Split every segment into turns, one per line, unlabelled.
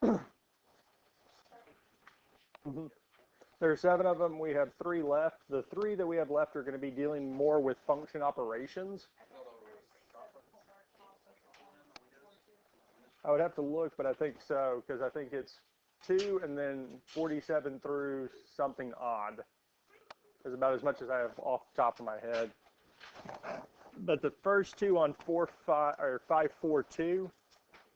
There are 7 of them. We have 3 left. The 3 that we have left are going to be dealing more with function operations. I would have to look, but I think so, because I think it's 2 and then 47 through something odd. Is about as much as I have off the top of my head. But the first 2 on 542,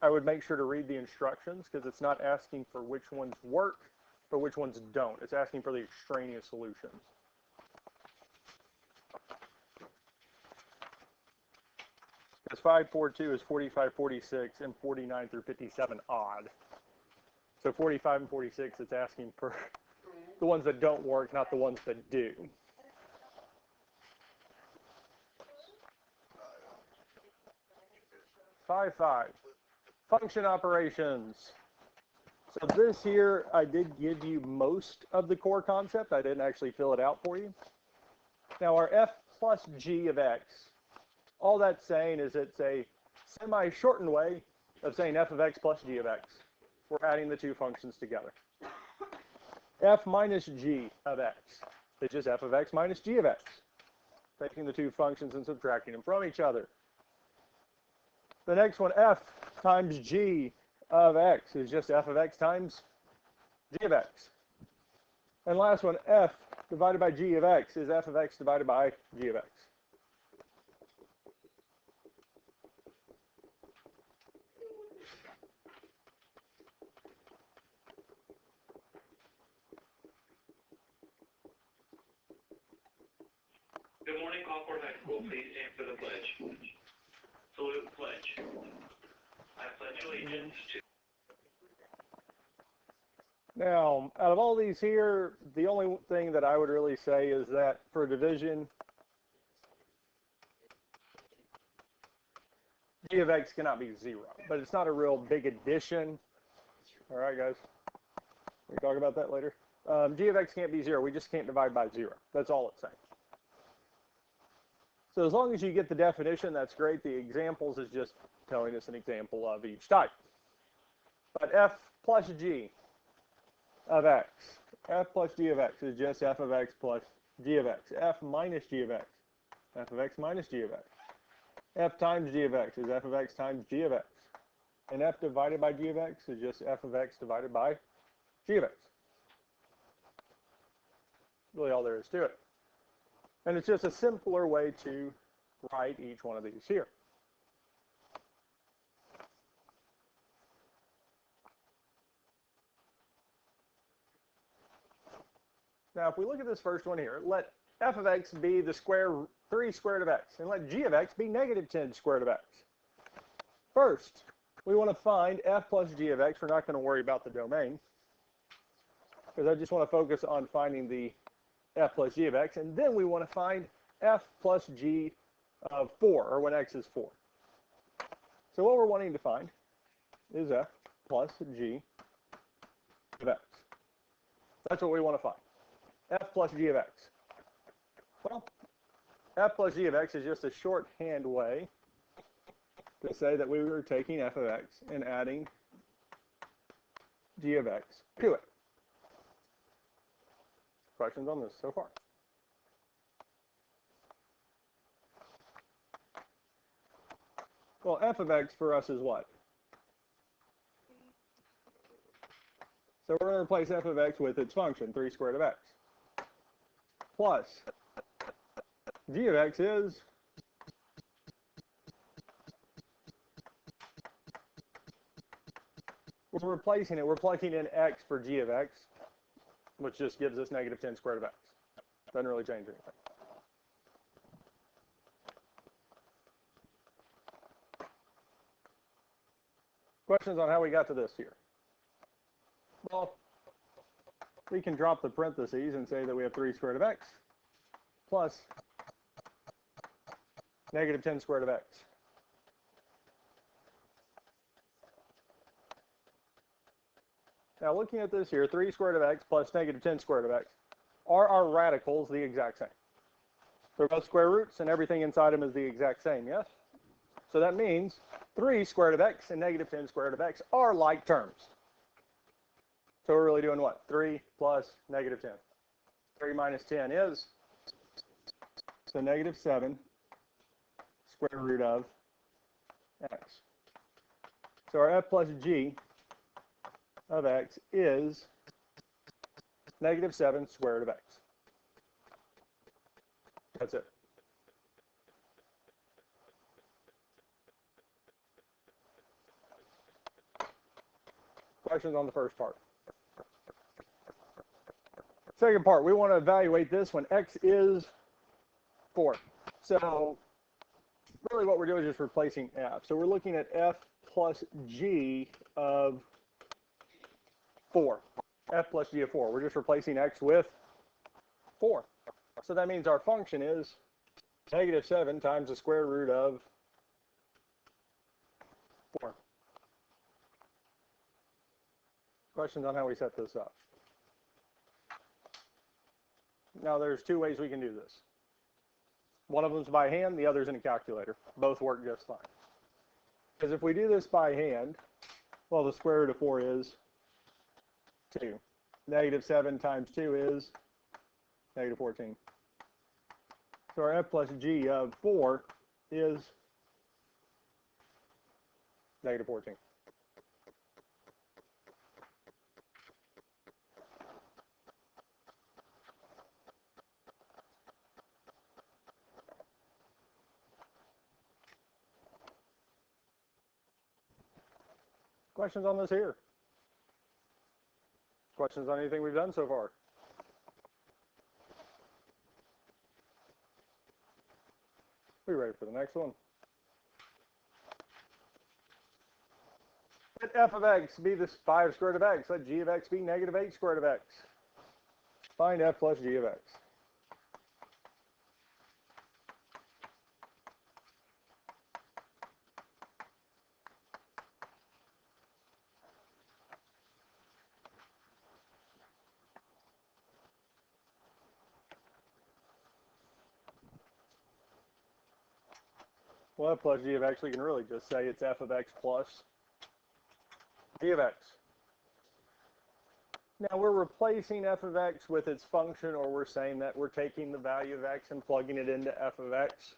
I would make sure to read the instructions, because it's not asking for which ones work, but which ones don't. It's asking for the extraneous solutions. Because 542 is 45, 46, and 49 through 57 odd. So 45 and 46, it's asking for the ones that don't work, not the ones that do. Five. Function operations. So this here, I did give you most of the core concept. I didn't actually fill it out for you. Now our f plus g of x, all that's saying is it's a semi-shortened way of saying f of x plus g of x. We're adding the 2 functions together. F minus g of x is just f of x minus g of x. Taking the 2 functions and subtracting them from each other. The next one, f times g of x, is just f of x times g of x. And last one, f divided by g of x is f of x divided by g of x.
Good morning, Concord High School. Please stand for the pledge. Salute the pledge. I pledge allegiance to...
Now, out of all these here, the only thing that I would really say is that for division, g of x cannot be 0, but it's not a real big addition. All right, guys. We can talk about that later. G of x can't be 0. We just can't divide by 0. That's all it's saying. So as long as you get the definition, that's great. The examples is just telling us an example of each type. But f plus g of x, f plus g of x is just f of x plus g of x. F minus g of x, f of x minus g of x. F times g of x is f of x times g of x. And f divided by g of x is just f of x divided by g of x. Really all there is to it. And it's just a simpler way to write each one of these here. Now, if we look at this first one here, let f of x be the 3 squared of x, and let g of x be negative 10 squared of x. First, we want to find f plus g of x. We're not going to worry about the domain, because I just want to focus on finding the f plus g of x, and then we want to find f plus g of 4, or when x is 4. So what we're wanting to find is f plus g of x. That's what we want to find. F plus g of x. Well, f plus g of x is just a shorthand way to say that we were taking f of x and adding g of x to it. Questions on this so far? Well, f of x for us is what? So we're going to replace f of x with its function, 3 squared of x, plus g of x is we're replacing it. We're plugging in x for g of x, which just gives us negative 10 squared of x. Doesn't really change anything. Questions on how we got to this here? Well, we can drop the parentheses and say that we have 3 squared of x plus negative 10 squared of x. Now looking at this here, 3 squared of x plus negative 10 squared of x, are our radicals the exact same? They're both square roots and everything inside them is the exact same, yes? So that means 3 squared of x and negative 10 squared of x are like terms. So we're really doing what? 3 plus negative 10. 3 minus 10 is, so negative 7 square root of x. So our f plus g of x is negative 7 square root of x. That's it. Questions on the first part? Second part, we want to evaluate this when x is 4. So really what we're doing is just replacing f. So we're looking at f plus g of 4. F plus g of 4. We're just replacing x with 4. So that means our function is negative 7 times the square root of 4. Questions on how we set this up? Now there's two ways we can do this. One of them's by hand, the other's in a calculator. Both work just fine. Because if we do this by hand, well, the square root of 4 is 2. Negative 7 times 2 is negative 14. So our f plus g of 4 is negative 14. Questions on this here? Questions on anything we've done so far? We ready for the next one? Let f of x be this 5 squared root of x. Let g of x be negative 8 squared root of x. Find f plus g of x. Well, f plus g of x, we can really just say it's f of x plus g of x. Now we're replacing f of x with its function, or we're saying that we're taking the value of x and plugging it into f of x.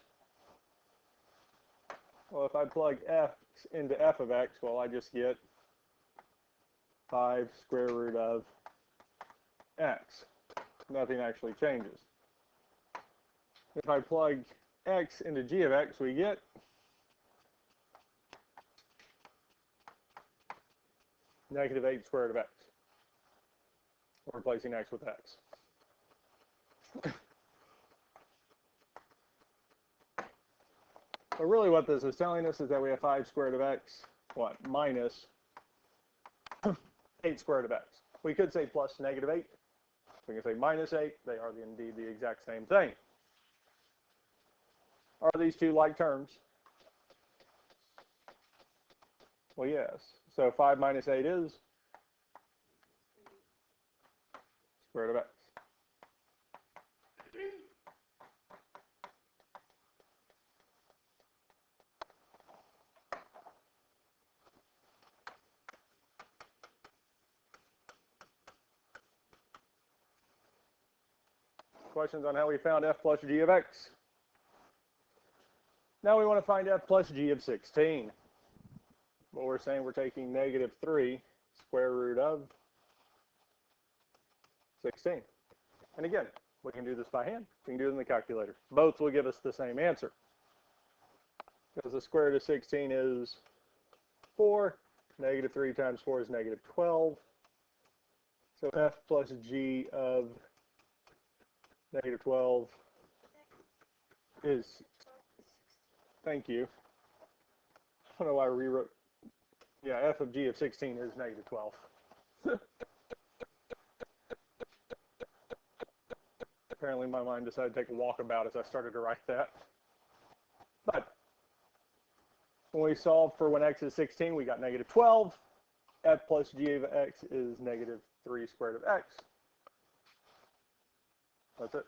Well, if I plug x into f of x, well, I just get 5 square root of x. Nothing actually changes. If I plug x into g of x, we get negative 8 square root of x. We're replacing x with x. But really what this is telling us is that we have 5 square root of x, what, minus 8 square root of x. We could say plus negative 8. We can say minus 8. They are indeed the exact same thing. Are these two like terms? Well, yes. So 5 minus 8 is square root of x. Questions on how we found f plus g of x? Now we want to find f plus g of 16. Well, we're saying we're taking negative 3 square root of 16. And again, we can do this by hand. We can do it in the calculator. Both will give us the same answer. Because the square root of 16 is 4. Negative 3 times 4 is negative 12. So f plus g of negative 12 is, thank you. I don't know why I rewrote. Yeah, f of g of 16 is negative 12. Apparently my mind decided to take a walkabout as I started to write that. But when we solve for when x is 16, we got negative 12. F plus g of x is negative 3 squared of x. That's it.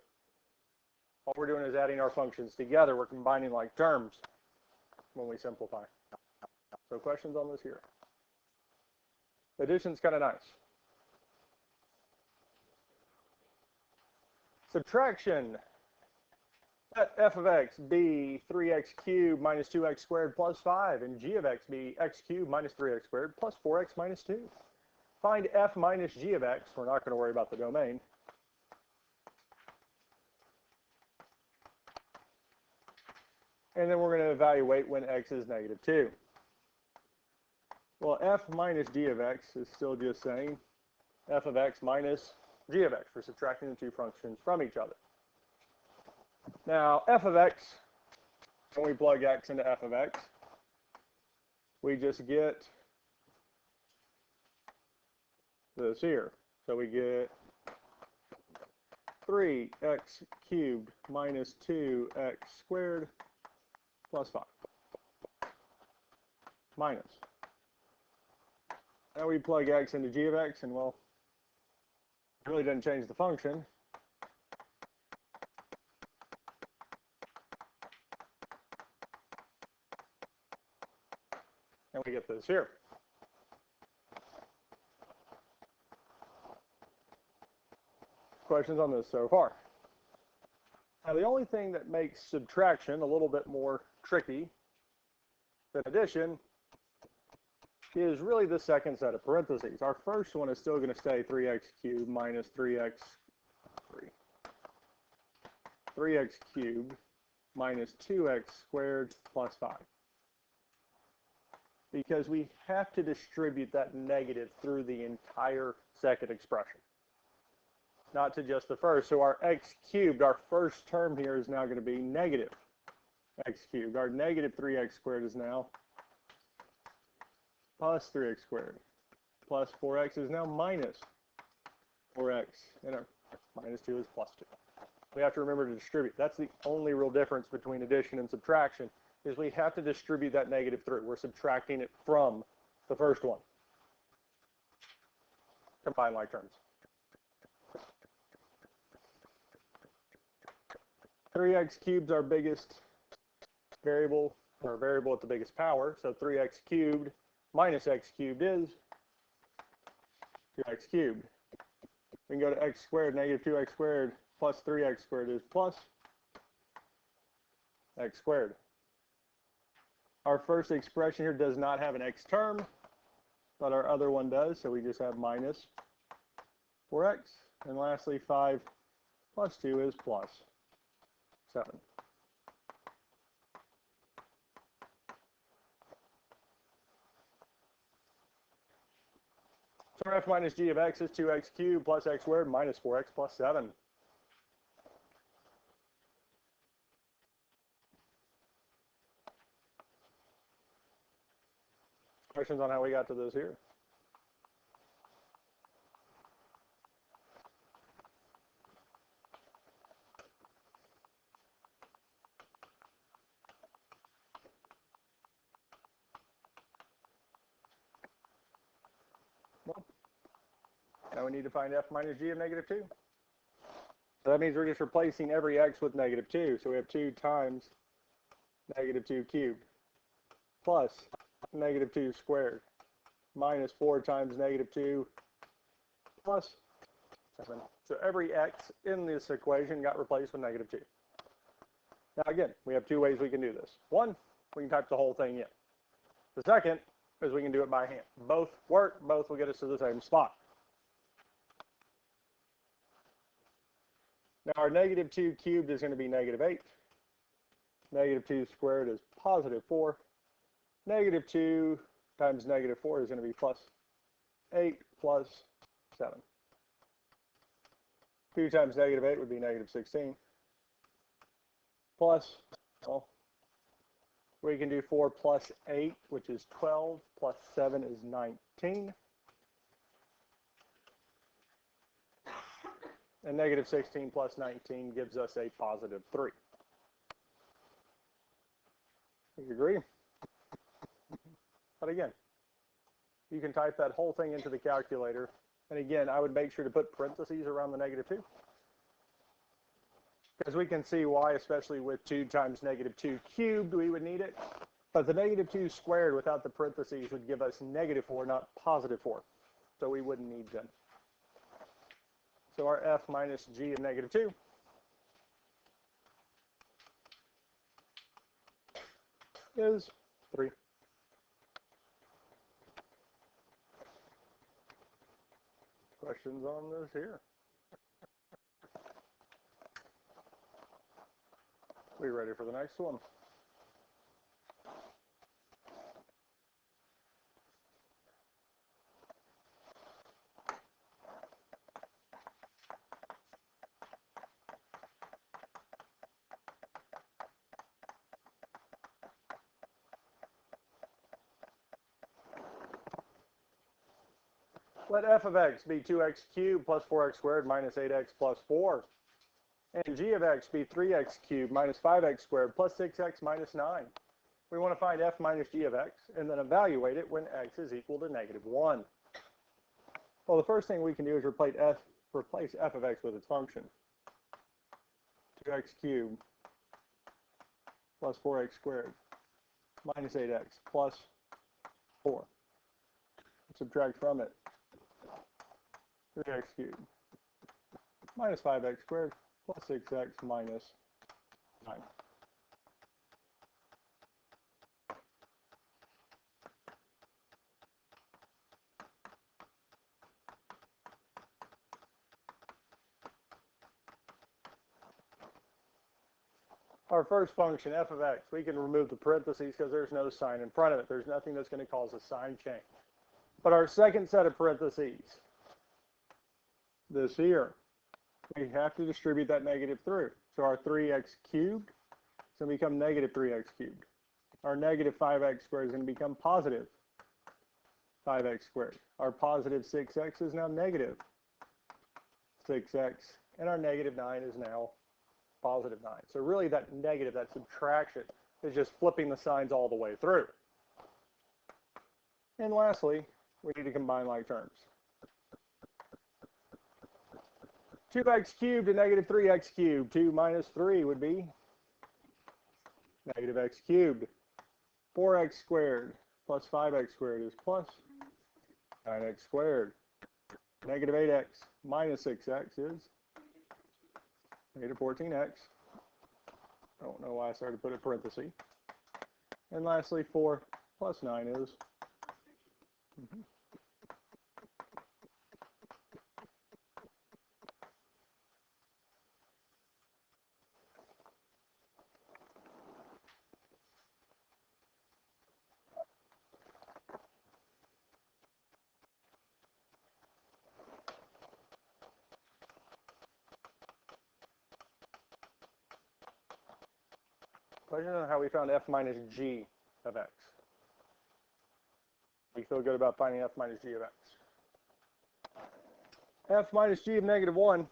All we're doing is adding our functions together. We're combining like terms when we simplify. So questions on this here? Addition's kind of nice. Subtraction. Let f of x be 3x cubed minus 2x squared plus 5, and g of x be x cubed minus 3x squared plus 4x minus 2. Find f minus g of x. We're not going to worry about the domain. And then we're going to evaluate when x is negative 2. Well, f minus g of x is still just saying f of x minus g of x for subtracting the two functions from each other. Now, f of x, when we plug x into f of x, we just get this here. So we get 3x cubed minus 2x squared plus 5 minus. Now we plug x into g of x, and well, it really doesn't change the function. And we get this here. Questions on this so far? Now, the only thing that makes subtraction a little bit more tricky than addition is really the second set of parentheses. Our first one is still going to stay 3x cubed minus 3x cubed minus 2x squared plus 5. Because we have to distribute that negative through the entire second expression, not to just the first. So our x cubed, our first term here, is now going to be negative x cubed. Our negative 3x squared is now plus 3x squared. Plus 4x is now minus 4x. And our minus 2 is plus 2. We have to remember to distribute. That's the only real difference between addition and subtraction, is we have to distribute that negative through. We're subtracting it from the first one. Combine like terms. 3x cubed is our biggest variable, or variable at the biggest power. So 3x cubed minus x cubed is 2x cubed. We can go to x squared, negative 2x squared plus 3x squared is plus x squared. Our first expression here does not have an x term, but our other one does, so we just have minus 4x. And lastly, 5 plus 2 is plus 7. So f minus g of x is 2x cubed plus x squared minus 4x plus 7. Questions on how we got to this here? Well, now we need to find f minus g of negative 2. So that means we're just replacing every x with negative 2. So we have 2 times negative 2 cubed plus negative 2 squared minus 4 times negative 2 plus 7. So every x in this equation got replaced with negative 2. Now again, we have 2 ways we can do this. One, we can type the whole thing in. The second is we can do it by hand. Both work, both will get us to the same spot. Now our negative 2 cubed is going to be negative 8. Negative 2 squared is positive 4. Negative 2 times negative 4 is going to be plus 8 plus 7. 2 times negative 8 would be negative 16. Plus, well, we can do 4 plus 8, which is 12, plus 7 is 19. And negative 16 plus 19 gives us a positive 3. You agree? But again, you can type that whole thing into the calculator. And again, I would make sure to put parentheses around the negative 2. Because we can see why, especially with 2 times negative 2 cubed, we would need it. But the negative 2 squared without the parentheses would give us negative 4, not positive 4. So we wouldn't need them. So our f minus g of negative 2 is 3. Questions on this here? We ready for the next one? Let f of x be 2x cubed plus 4x squared minus 8x plus 4. And g of x be 3x cubed minus 5x squared plus 6x minus 9. We want to find f minus g of x and then evaluate it when x is equal to -1. Well, the first thing we can do is replace f of x with its function. 2x cubed plus 4x squared minus 8x plus 4. Subtract from it 3x cubed minus 5x squared plus 6x minus 9. Our first function, f of x, we can remove the parentheses because there's no sign in front of it. There's nothing that's going to cause a sign change. But our second set of parentheses, this here, we have to distribute that negative through. So our 3x cubed is going to become negative 3x cubed. Our negative 5x squared is going to become positive 5x squared. Our positive 6x is now negative 6x. And our negative 9 is now positive 9. So really that negative, that subtraction, is just flipping the signs all the way through. And lastly, we need to combine like terms. 2x cubed and negative 3x cubed. 2 minus 3 would be negative x cubed. 4x squared plus 5x squared is plus 9x squared. Negative 8x minus 6x is negative 14x. I don't know why I started to put a parenthesis. And lastly, 4 plus 9 is question on how we found f minus g of x. We feel good about finding f minus g of x. F minus g of -1.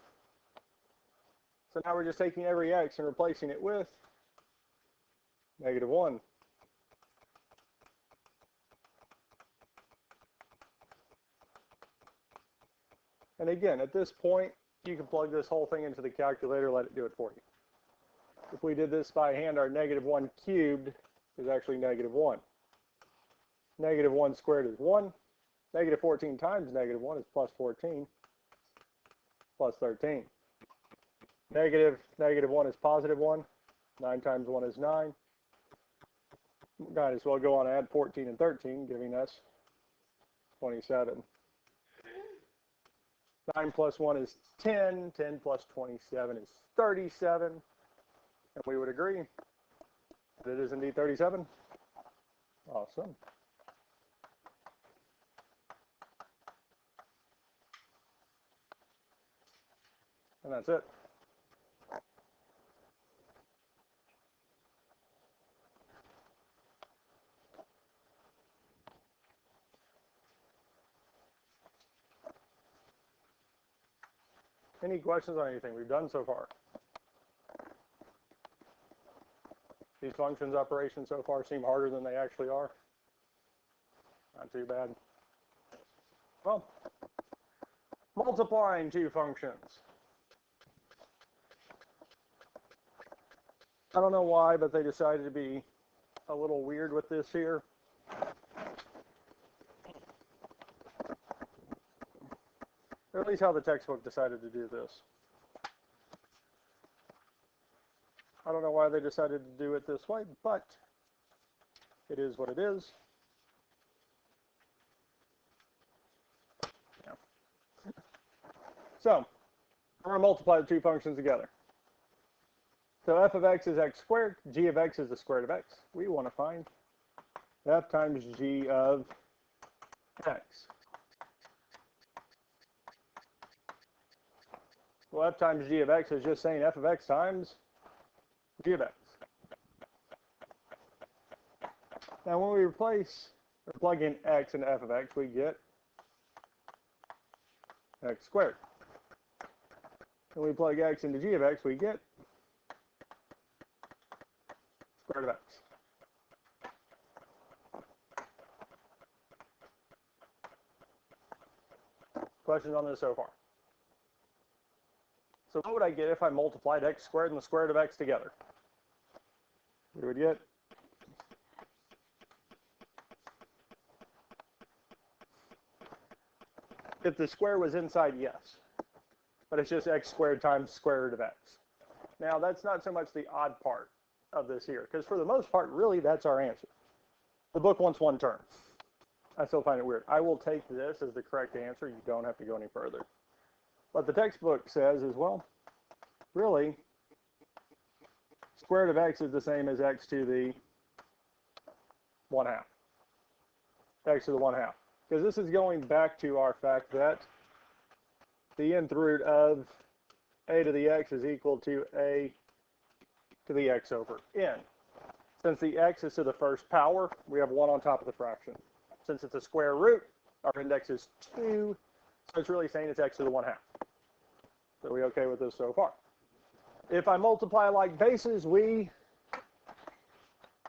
So now we're just taking every x and replacing it with -1. And again, at this point, you can plug this whole thing into the calculator, let it do it for you. If we did this by hand, our -1 cubed is actually -1. -1 squared is 1. Negative 14 times -1 is plus 14, plus 13. Negative 1 is positive 1. 9 times 1 is 9. Might as well go on and add 14 and 13, giving us 27. 9 plus 1 is 10. 10 plus 27 is 37. And we would agree that it is indeed 37. Awesome. And that's it. Any questions on anything we've done so far? These functions operations so far seem harder than they actually are. Not too bad. Well, multiplying two functions. I don't know why, but they decided to be a little weird with this here. Or at least how the textbook decided to do this. I don't know why they decided to do it this way, but It is what it is. Yeah. So we're going to multiply the two functions together. So f of x is x squared. G of x is the square root of x. We want to find f times g of x. Well, f times g of x is just saying f of x times g of x. Now, when we replace or plug in x into f of x, we get x squared. When we plug x into g of x, we get square root of x. Questions on this so far? So what would I get if I multiplied x squared and the square root of x together? We would get if the square was inside, yes. But it's just x squared times square root of x. Now, that's not so much the odd part of this here, because for the most part, really, that's our answer. The book wants one term. I still find it weird. I will take this as the correct answer. You don't have to go any further. What the textbook says is, well, really, square root of x is the same as x to the 1/2. X to the 1/2. Because this is going back to our fact that the nth root of a to the x is equal to a to the x over n. Since the x is to the first power, we have 1 on top of the fraction. Since it's a square root, our index is 2, so it's really saying it's x to the 1/2. So are we okay with this so far? If I multiply like bases, we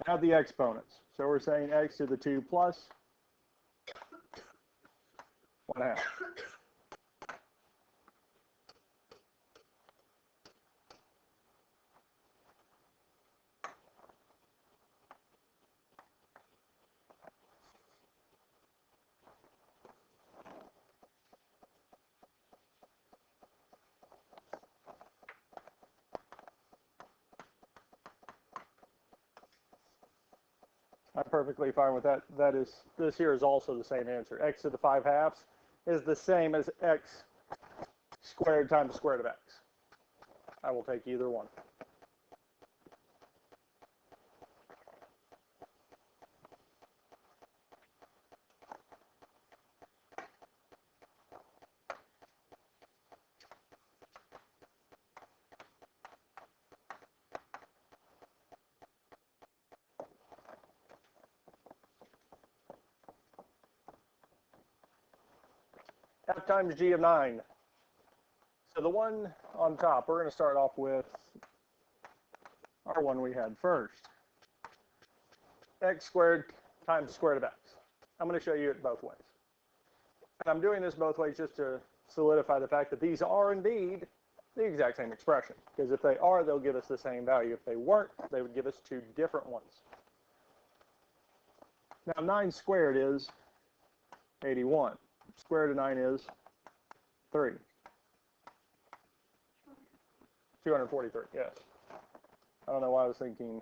have the exponents. So we're saying x to the 2 plus 1/2. I'm perfectly fine with that. This here is also the same answer. X to the 5/2 is the same as x squared times the square root of x. I will take either one. F times g of 9. So the one on top, we're going to start off with our one we had first. X squared times square root of x. I'm going to show you it both ways. And I'm doing this both ways just to solidify the fact that these are indeed the exact same expression. Because if they are, they'll give us the same value. If they weren't, they would give us two different ones. Now 9 squared is 81. Square root of 9 is 3. 243, yes. I don't know why I was thinking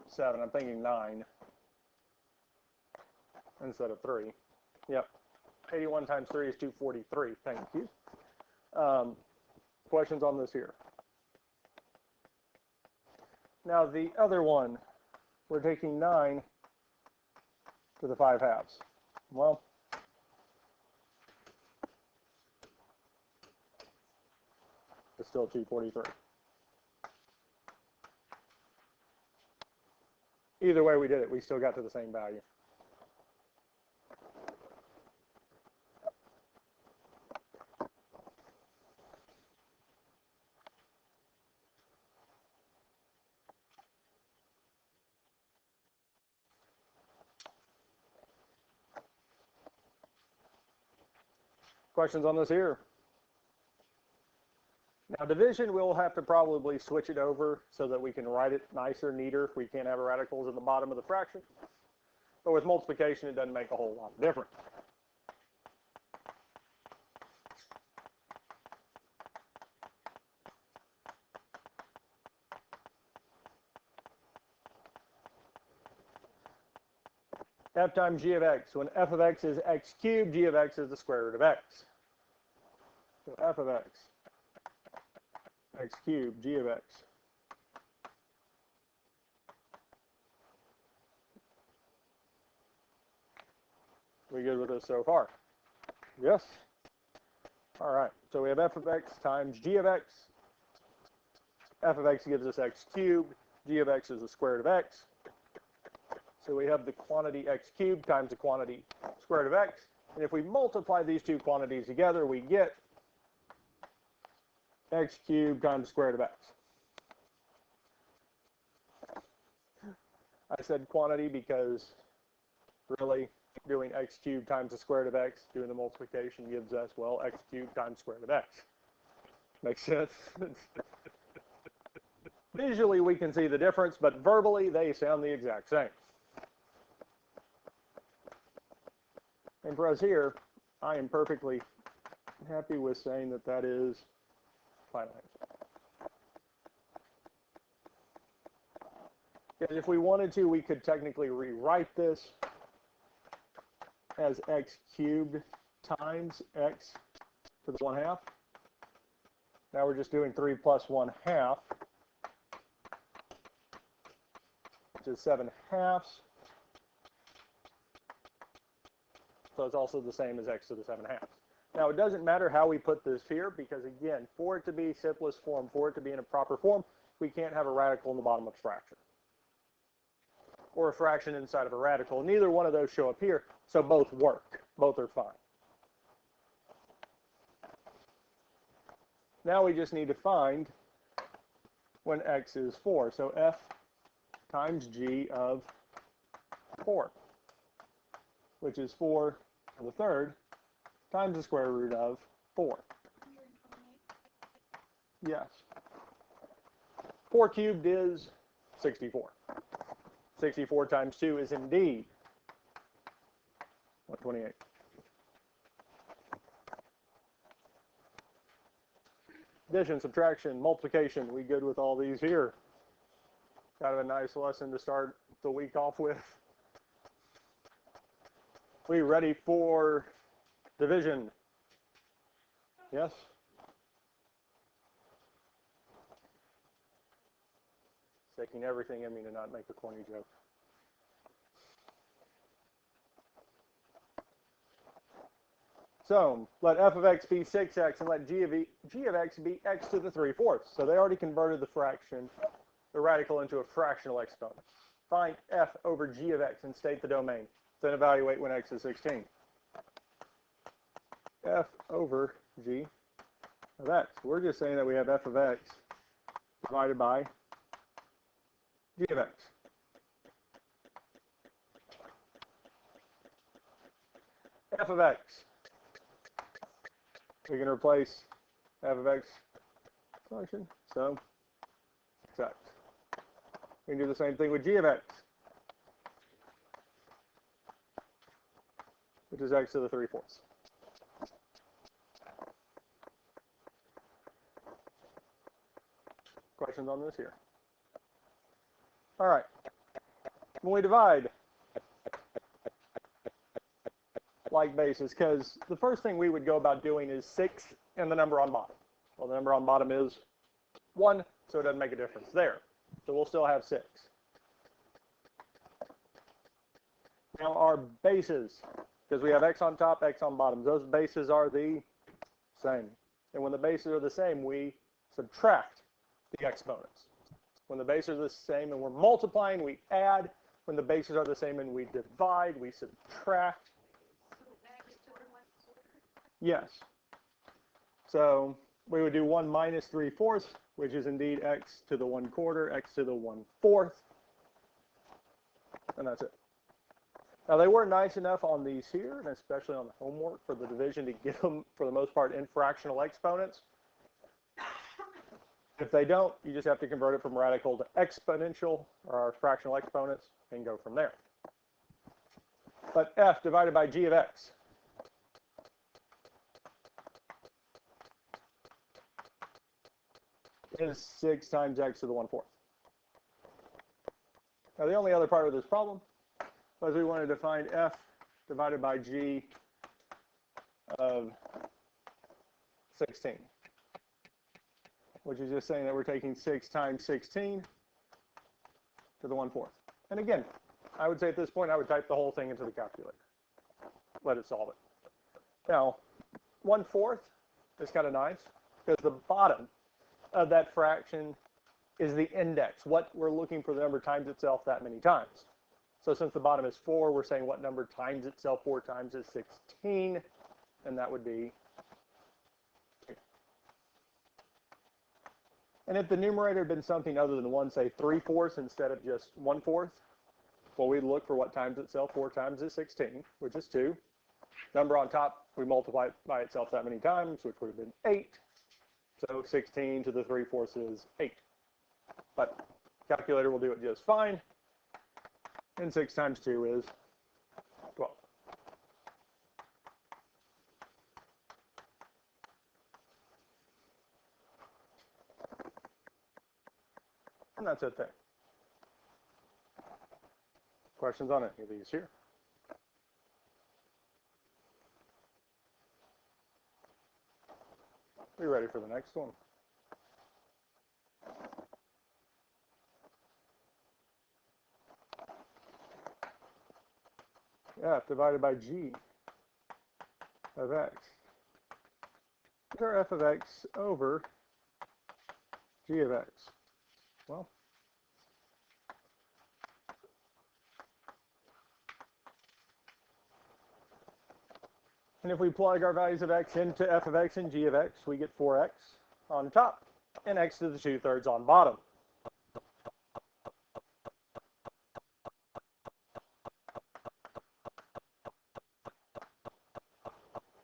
7. I'm thinking 9 instead of 3. Yep. 81 times 3 is 243. Thank you. Questions on this here? Now the other one, we're taking 9 to the 5/2. Well, it's still 243. Either way we did it, we still got to the same value. Questions on this here? Now division, we'll have to probably switch it over so that we can write it nicer, neater. We can't have radicals in the bottom of the fraction. But with multiplication, it doesn't make a whole lot of difference. f times g of x. When f of x is x cubed, g of x is the square root of x. So f of x, x cubed, g of x. We good with this so far? Yes? All right, so we have f of x times g of x. F of x gives us x cubed. G of x is the square root of x. So we have the quantity x cubed times the quantity square root of x. And if we multiply these two quantities together, we get x cubed times the square root of x. I said quantity because really doing x cubed times the square root of x, doing the multiplication gives us, well, x cubed times square root of x. Makes sense? Visually, we can see the difference, but verbally, they sound the exact same. And for us here, I am perfectly happy with saying that that is finite. Because if we wanted to, we could technically rewrite this as x cubed times x to the 1/2. Now we're just doing 3 plus 1/2, which is 7/2. So it's also the same as x to the 7/2. Now it doesn't matter how we put this here because again, for it to be simplest form, for it to be in a proper form, we can't have a radical in the bottom of a fraction. Or a fraction inside of a radical. Neither one of those show up here, so both work. Both are fine. Now we just need to find when x is 4. So f times g of 4, which is 4 to the 3rd times the square root of 4. Yes. 4 cubed is 64. 64 times 2 is indeed 128. Addition, subtraction, multiplication. We good with all these here? Kind of a nice lesson to start the week off with. We ready for division? Yes? Taking everything in me to not make a corny joke. So let f of x be 6x and let g of x be x to the 3/4. So they already converted the fraction, the radical, into a fractional exponent. Find f over g of x and state the domain. Then evaluate when x is 16. F over g of x. We're just saying that we have f of x divided by g of x. F of x. We can replace f of x function, so it's x. We can do the same thing with g of x, which is x to the 3/4. Questions on this here? All right. When we divide like bases, because the first thing we would go about doing is 6 and the number on bottom. Well, the number on bottom is 1, so it doesn't make a difference there. So we'll still have 6. Now our bases, because we have x on top, x on bottom, those bases are the same. And when the bases are the same, we subtract the exponents. When the bases are the same and we're multiplying, we add. When the bases are the same and we divide, we subtract. Yes. So we would do 1 minus 3/4, which is indeed x to the 1/4, x to the 1/4. And that's it. Now they were nice enough on these here, and especially on the homework for the division, to get them, for the most part, in fractional exponents. If they don't, you just have to convert it from radical to exponential, or fractional exponents, and go from there. But f divided by g of x is 6 times x to the 1/4. Now the only other part of this problem Suppose we wanted to find f divided by g of 16, which is just saying that we're taking 6 times 16 to the 1/4. And again, I would say at this point, I would type the whole thing into the calculator. Let it solve it. Now, 1/4 is kind of nice because the bottom of that fraction is the index. What we're looking for the number times itself that many times. So since the bottom is 4, we're saying what number times itself 4 times is 16, and that would be 2. And if the numerator had been something other than 1, say 3/4 instead of just 1/4, well, we'd look for what times itself 4 times is 16, which is 2. Number on top, we multiply it by itself that many times, which would have been 8. So 16 to the 3/4 is 8. But calculator will do it just fine. And 6 times 2 is 12. And that's it there. Questions on any of these here? Be ready for the next one. F divided by g of x. Or f of x over g of x. Well, and if we plug our values of x into f of x and g of x, we get 4x on top and x to the 2/3 on bottom.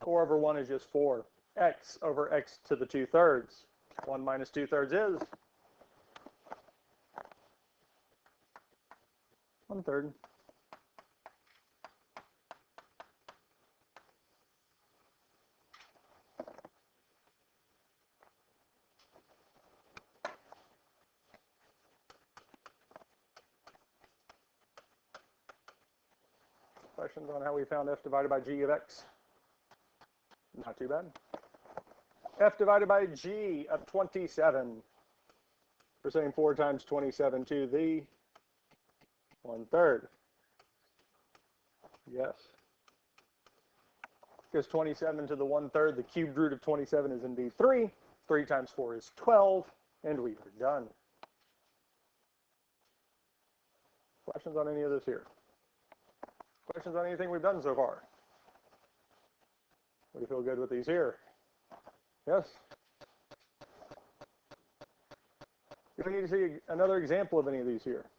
4 over 1 is just 4. X over x to the 2/3. 1 minus 2/3 is 1/3. Questions on how we found f divided by g of x? Not too bad. F divided by g of 27. We're saying 4 times 27 to the 1/3. Yes. Because 27 to the 1/3, the cubed root of 27 is indeed 3. 3 times 4 is 12, and we are done. Questions on any of this here? Questions on anything we've done so far? We feel good with these here? Yes? We need to see another example of any of these here.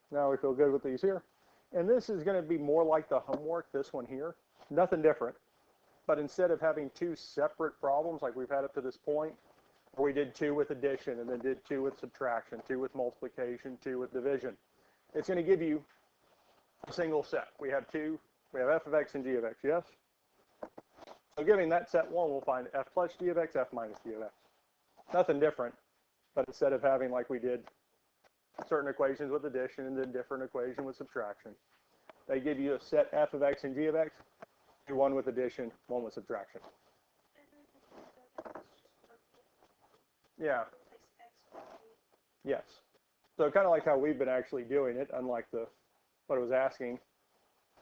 Now we feel good with these here. And this is going to be more like the homework, this one here. Nothing different. But instead of having 2 separate problems like we've had up to this point, where we did 2 with addition and then did 2 with subtraction, 2 with multiplication, 2 with division, it's going to give you a single set. We have f of x and g of x, yes? So giving that set 1, we'll find f plus g of x, f minus g of x. Nothing different, but instead of having like we did certain equations with addition and then different equation with subtraction, they give you a set f of x and g of x, do 1 with addition, 1 with subtraction. Yeah. Yes. So kind of like how we've been actually doing it, unlike what it was asking,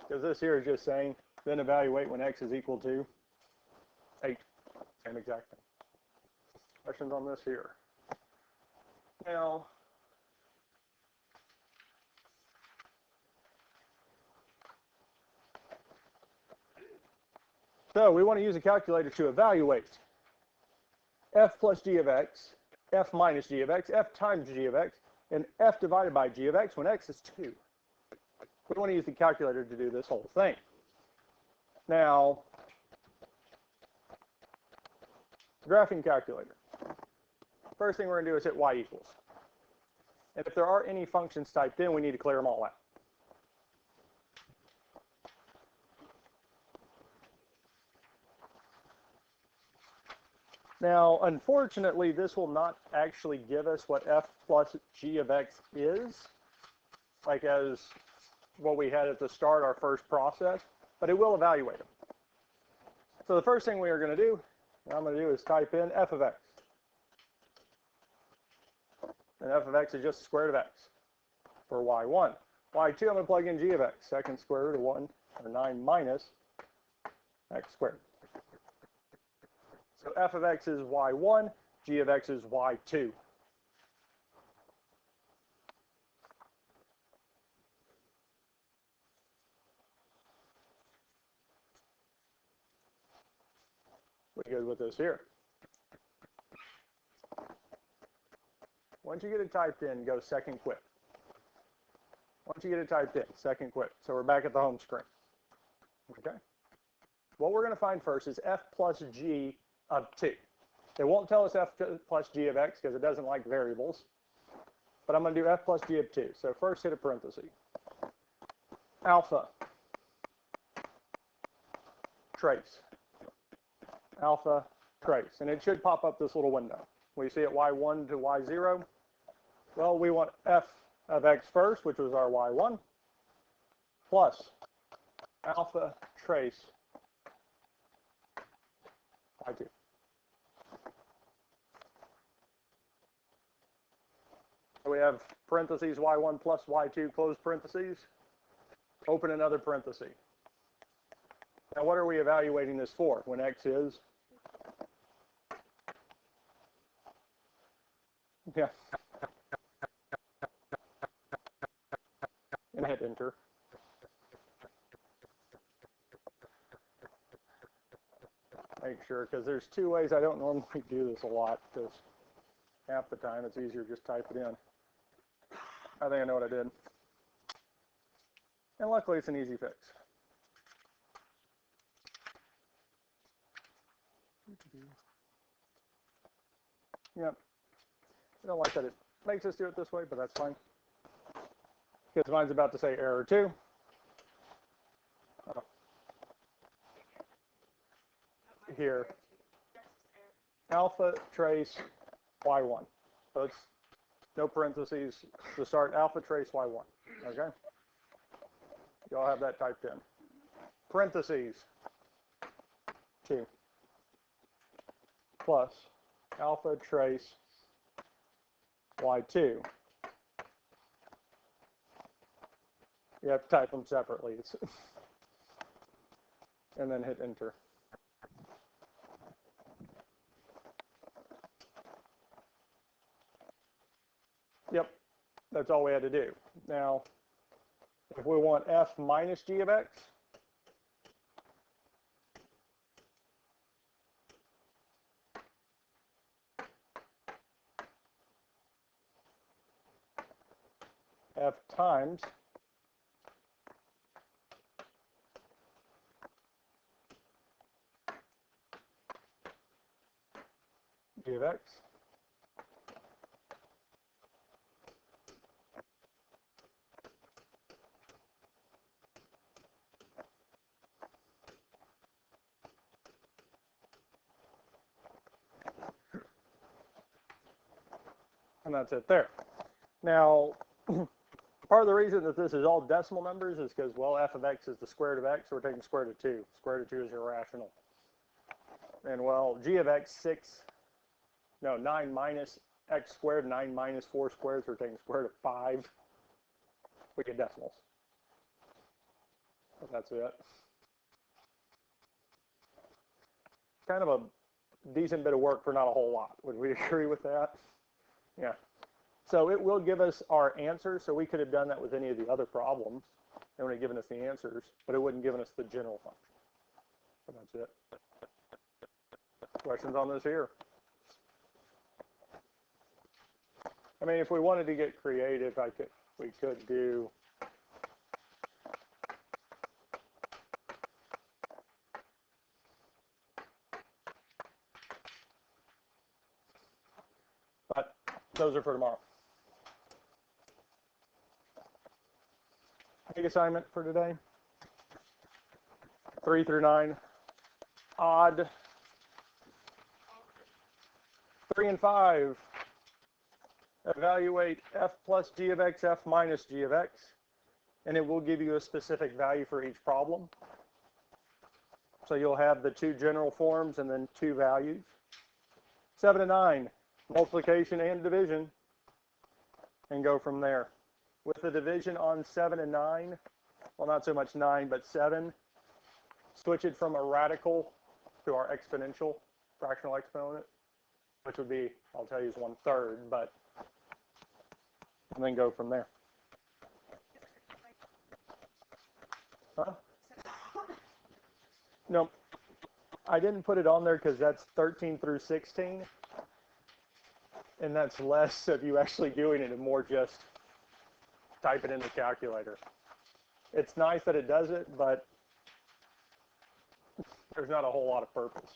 because this here is just saying, then evaluate when x is equal to 8. Same exact thing. Questions on this here? Now, so we want to use a calculator to evaluate f plus g of x, f minus g of x, f times g of x, and f divided by g of x when x is 2. We want to use the calculator to do this whole thing. Now, graphing calculator. First thing we're going to do is hit y equals. And if there are any functions typed in, we need to clear them all out. Now, unfortunately, this will not actually give us what f plus g of x is, like as what we had at the start, our first process, but it will evaluate them. So the first thing we are going to do, what I'm going to do is type in f of x. And f of x is just the square root of x for y1. y2, I'm going to plug in g of x, second square root of 1, or 9 minus x squared. So f of x is y1, g of x is y2. We good with this here. Once you get it typed in, go second quit. Once you get it typed in, second quit. So we're back at the home screen. Okay. What we're going to find first is f plus g of 2. It won't tell us f plus g of x because it doesn't like variables. But I'm going to do f plus g of 2. So first hit a parenthesis. Alpha. Trace. Alpha trace. And it should pop up this little window. We see it y1 to y0. Well, we want f of x first, which was our y1, plus alpha trace y2. So we have parentheses y1 plus y2, close parentheses, open another parenthesis. Now what are we evaluating this for when x is? Yeah. And hit enter. Make sure, because there's two ways. I don't normally do this a lot, because half the time it's easier to just type it in. I think I know what I did. And luckily it's an easy fix. Yep. I don't like that it makes us do it this way, but that's fine. Because mine's about to say error 2. Here. Alpha trace y1. So it's no parentheses to start, alpha trace y1. Okay? You all have that typed in. Parentheses 2 plus alpha trace y2. You have to type them separately. And then hit enter. Yep, that's all we had to do. Now, if we want f minus g of x, f times g of x and that's it there. Now, part of the reason that this is all decimal numbers is because, well, f of x is the square root of x, so we're taking square root of 2. Square root of 2 is irrational. And, well, g of x, 9 minus x squared, 9 minus 4 squared, so we're taking square root of 5. We get decimals. But that's it. Kind of a decent bit of work for not a whole lot. Would we agree with that? Yeah. So it will give us our answers. So we could have done that with any of the other problems. It would have given us the answers, but it wouldn't given us the general function. So that's it. Questions on this here? I mean, if we wanted to get creative, we could do but those are for tomorrow. Big assignment for today. 3 through 9. Odd. 3 and 5. Evaluate f plus g of x, f minus g of x. and it will give you a specific value for each problem. So you'll have the two general forms and then two values. 7 and 9, multiplication and division, and go from there. With the division on 7 and 9, well, not so much 9, but 7, switch it from a radical to our exponential, fractional exponent, which would be, I'll tell you, is 1/3, but, and then go from there. Huh? No, I didn't put it on there because that's 13 through 16, and that's less of you actually doing it and more just type it in the calculator. It's nice that it does it, but there's not a whole lot of purpose.